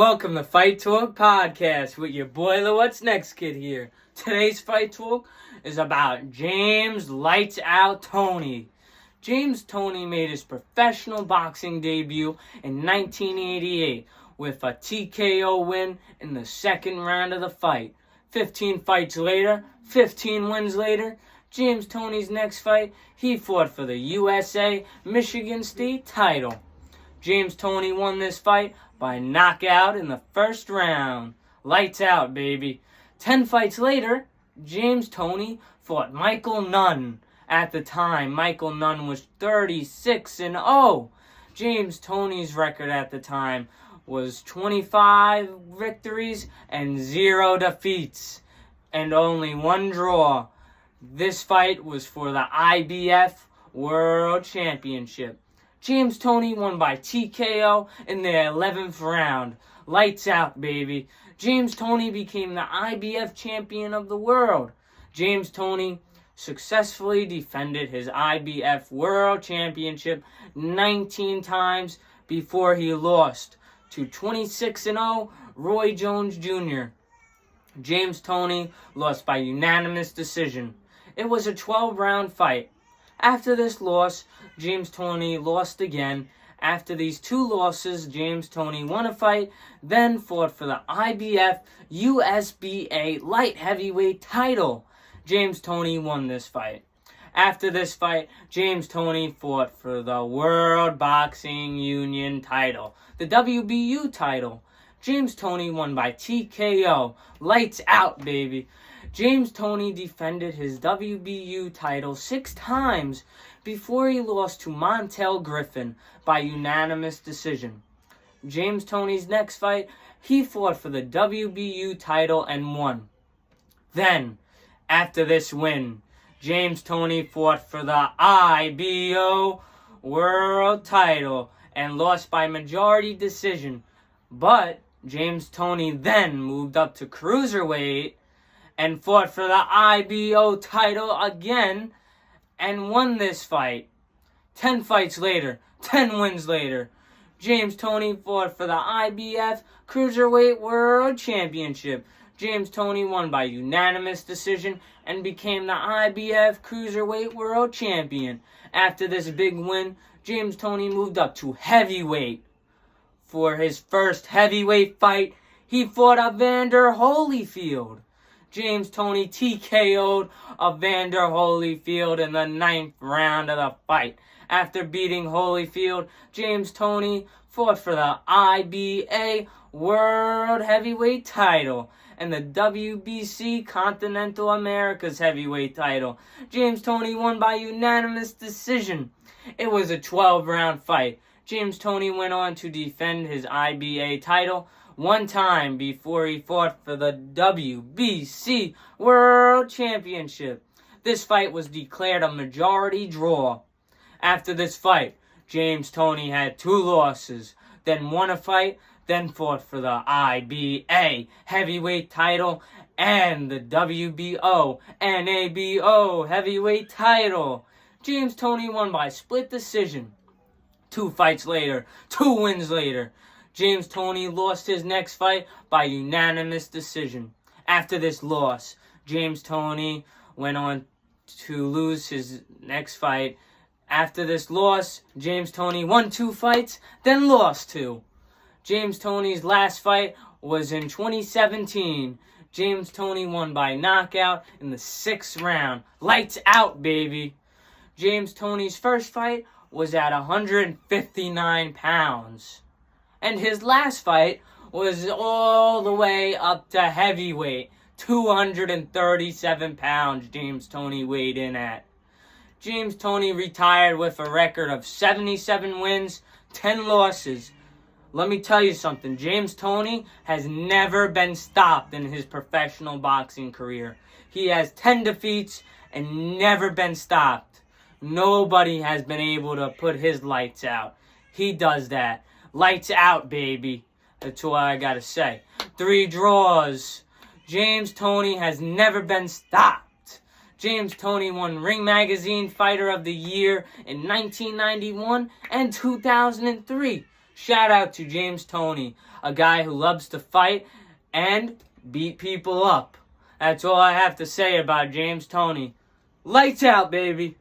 Welcome to Fight Talk Podcast with your boy, the What's Next Kid here. Today's Fight Talk is about James Lights Out Toney. James Toney made his professional boxing debut in 1988 with a TKO win in the second round of the fight. 15 fights later, 15 wins later, James Toney's next fight, he fought for the USA Michigan State title. James Toney won this fight by knockout in the first round. Lights out, baby. 10 fights later, James Toney fought Michael Nunn. At the time, Michael Nunn was 36-0. James Toney's record at the time was 25 victories and 0 defeats, and only 1 draw. This fight was for the IBF World Championship. James Toney won by TKO in the 11th round. Lights out, baby. James Toney became the IBF champion of the world. James Toney successfully defended his IBF World Championship 19 times before he lost to 26-0 Roy Jones Jr. James Toney lost by unanimous decision. It was a 12-round fight. After this loss, James Toney lost again. After these 2 losses, James Toney won a fight, then fought for the IBF USBA light heavyweight title. James Toney won this fight. After this fight, James Toney fought for the World Boxing Union title, the WBU title. James Toney won by TKO. Lights out, baby. James Toney defended his WBU title 6 times before he lost to Montel Griffin by unanimous decision. James Toney's next fight, he fought for the WBU title and won. Then, after this win, James Toney fought for the IBO World title and lost by majority decision. But James Toney then moved up to cruiserweight and fought for the IBO title again and won this fight. 10 fights later, 10 wins later, James Toney fought for the IBF Cruiserweight World Championship. James Toney won by unanimous decision and became the IBF Cruiserweight World Champion. After this big win, James Toney moved up to heavyweight. For his first heavyweight fight, he fought Evander Holyfield. James Toney TKO'd Evander Holyfield in the 9th round of the fight. After beating Holyfield, James Toney fought for the IBA World Heavyweight title and the WBC Continental Americas Heavyweight title. James Toney won by unanimous decision. It was a 12-round fight. James Toney went on to defend his IBA title 1 time before he fought for the WBC World Championship. This fight was declared a majority draw. After this fight, James Toney had 2 losses, then won a fight, then fought for the IBA heavyweight title and the WBO NABO heavyweight title. James Toney won by split decision. 2 fights later, 2 wins later, James Toney lost his next fight by unanimous decision. After this loss, James Toney went on to lose his next fight. After this loss, James Toney won 2 fights, then lost 2. James Toney's last fight was in 2017. James Toney won by knockout in the 6th round. Lights out, baby. James Toney's first fight was at 159 pounds. And his last fight was all the way up to heavyweight. 237 pounds James Toney weighed in at. James Toney retired with a record of 77 wins, 10 losses. Let me tell you something. James Toney has never been stopped in his professional boxing career. He has 10 defeats and never been stopped. Nobody has been able to put his lights out. He does that. Lights out, baby. That's all I gotta say. 3 draws. James Toney has never been stopped. James Toney won Ring Magazine Fighter of the Year in 1991 and 2003. Shout out to James Toney, a guy who loves to fight and beat people up. That's all I have to say about James Toney. Lights out, baby.